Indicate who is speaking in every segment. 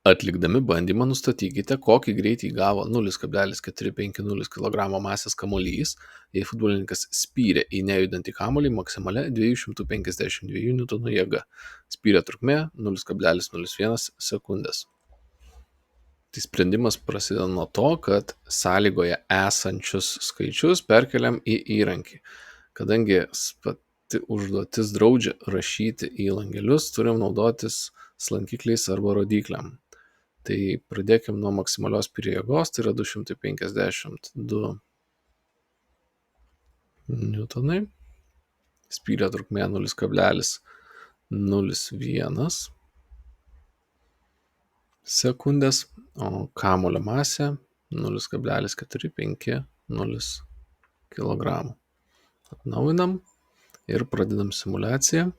Speaker 1: Atlikdami bandymą nustatykite, kokį greitį įgavo 0,450 kg masės kamuolys, jei futbolininkas spyrė į nejudantį kamuolį maksimalia 252 N jėga. Spyrio trukmė 0,01 sekundės. Tai sprendimas prasideda nuo to, kad sąlygoje esančius skaičius perkeliam į įrankį. Kadangi pati užduotis draudžia rašyti į langelius, turim naudotis slankikliais arba rodykliam. Tai pradėkim nuo maksimalios spyrio jėgos, tai yra 252 N. Spyrio trukmė 0,01 sekundės, o kamuolio masė 0,450 kg. Atnaujinam ir pradedam simuliaciją.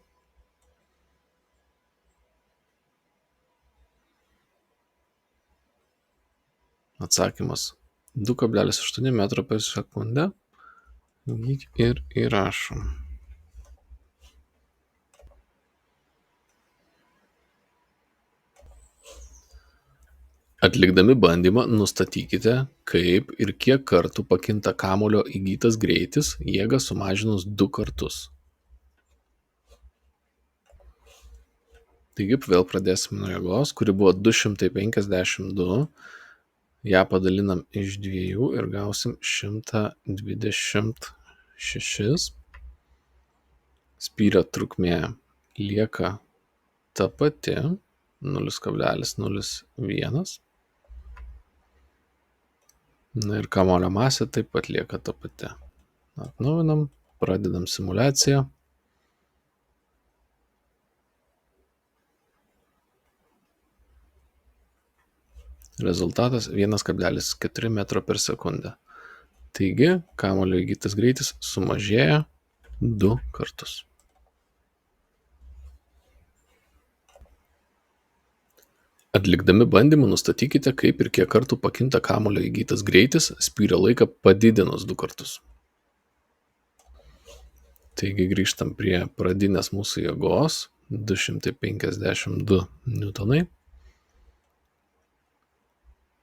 Speaker 1: Atsakymas 2,8 m per sekundę. Ir įrašom. Atlikdami bandymą nustatykite, kaip ir kiek kartų pakinta kamuolio įgytas greitis, jėgą sumažinus 2 kartus. Taigi vėl pradėsime nuo jėgos, kuri buvo 252. Ją padalinam iš 2 ir gausim 126. Spyrio trukmė lieka ta pati, 0,01. Na ir kamuolio masė taip pat lieka ta pati. Atnaujinam, pradedam simuliaciją. Rezultatas 1,4 m per sekundę. Taigi, kamuolio įgytas greitis sumažėja 2 kartus. Atlikdami bandymą nustatykite, kaip ir kiek kartų pakinta kamuolio įgytas greitis, spyrio laiką padidinus 2 kartus. Taigi grįžtam prie pradinės mūsų jėgos, 252 N.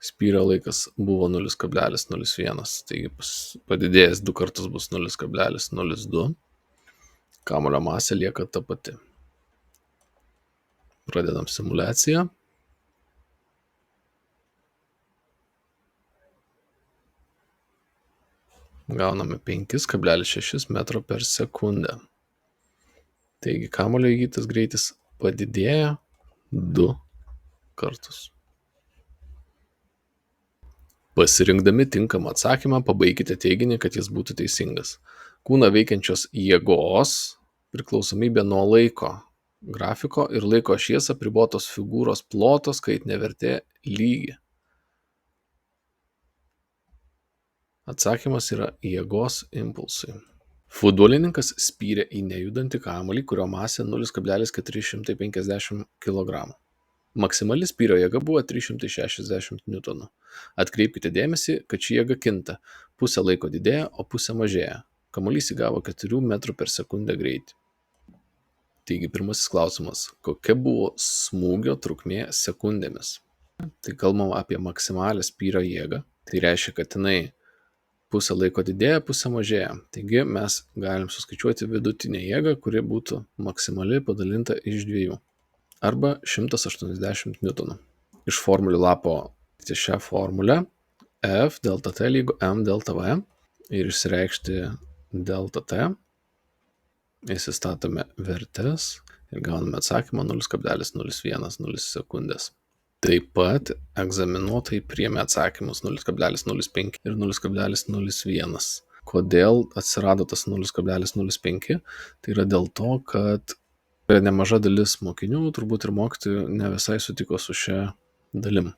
Speaker 1: Spyrio laikas buvo 0,01, taigi padidėjęs 2 kartus bus 0,02. Kamuolio masė lieka ta pati. Pradedam simuliaciją. Gauname 5,6 m per sekundę. Taigi kamuolio įgytas greitis padidėja 2 kartus. Pasirinkdami tinkamą atsakymą, pabaikite teiginį, kad jis būtų teisingas. Kūną veikiančios jėgos priklausomybė nuo laiko grafiko ir laiko ašies apribotos figūros ploto skaitinė vertė lygi. Atsakymas yra jėgos impulsai. Futbolininkas spyrė į nejudantį kamuolį, kurio masė 0,450 kg. Maksimali spyrio jėga buvo 360 N. Atkreipkite dėmesį, kad ši jėga kinta. Pusę laiko didėja, o pusę mažėja. Kamuolys įgavo 4 m per sekundę greitį. Taigi pirmasis klausimas. Kokia buvo smūgio trukmė sekundėmis? Tai kalbam apie maksimalę spyrio jėgą. Tai reiškia, kad jinai pusę laiko didėja, pusę mažėja. Taigi mes galim suskaičiuoti vidutinę jėgą, kuri būtų maksimali padalinta iš 2. Arba 180 N. Iš formulių lapo šią formulę F delta T lygu M delta V ir išsireikšti delta T. Įsistatome vertes ir gauname atsakymą 0,01 sekundės. Taip pat egzaminuotojai priėmė atsakymus 0,05 ir 0,01. Kodėl atsirado tas 0,05? Tai yra dėl to, kad nemaža dalis mokinių, turbūt ir mokytojų, ne visai sutiko su šia dalim.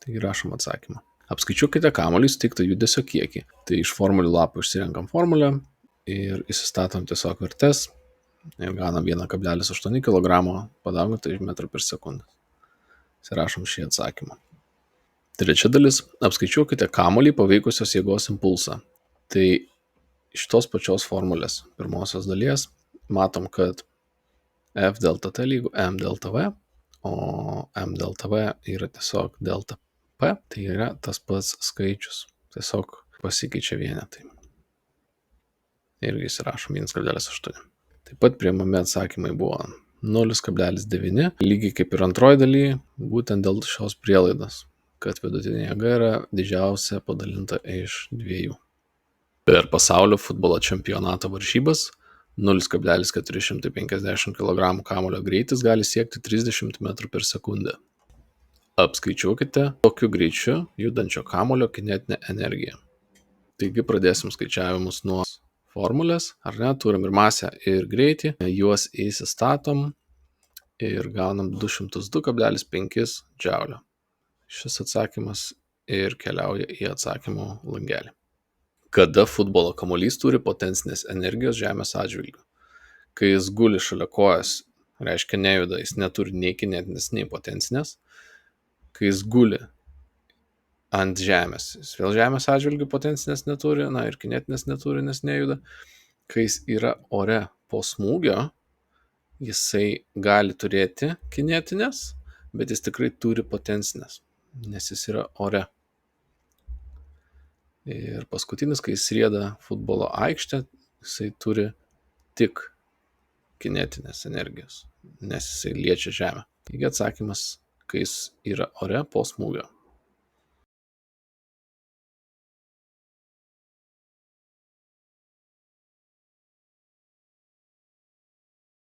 Speaker 1: Taigi rašom atsakymą. Apskaičiuokite kamuolį suteiktą judesio kiekį. Tai iš formulių lapų išsirenkam formulę ir įsistatom tiesiog vertes ir gaunam 1,8 kg padaugintą iš metrų per sekundę. Įsirašom šį atsakymą. Trečia dalis. Apskaičiuokite kamuolį paveikusios jėgos impulsą. Tai iš tos pačios formulės pirmosios dalies matom, kad F delta T lygu M delta V, o m delta v yra tiesiog delta p, tai yra tas pats skaičius, tiesiog pasikeičia vienetai. Irgi įsirašom 1,8. Taip pat priimami atsakymai buvo 0,9, lygiai kaip ir antroji daly, būtent dėl šios prielaidos, kad vidutinė jėga yra didžiausia padalinta iš 2. Per pasaulio futbolo čempionato varžybas 0,450 kg kamuolio greitis gali siekti 30 m/s. Apskaičiuokite tokiu greičiu judančio kamuolio kinetinę energiją. Taigi pradėsim skaičiavimus nuo formulės, ar ne, turim ir masę, ir greitį, juos įsistatom ir gaunam 202,5 džiaulio. Šis atsakymas ir keliauja į atsakymų langelį. Kada futbolo kamuolys turi potencinės energijos Žemės atžvilgiu? Kai jis guli šalia kojas, reiškia nejuda, jis neturi nei kinetinės, nei potencinės. Kai jis guli ant žemės, jis vėl Žemės atžvilgiu potencinės neturi, ir kinetinės neturi, nes nejuda. Kai jis yra ore po smūgio, jisai gali turėti kinetinės, bet jis tikrai turi potencinės, nes jis yra ore. Ir paskutinis, kai jis rieda futbolo aikštę, jisai turi tik kinetinės energijos, nes jisai liečia žemę. Taigi atsakymas, kai jis yra ore po smūgio.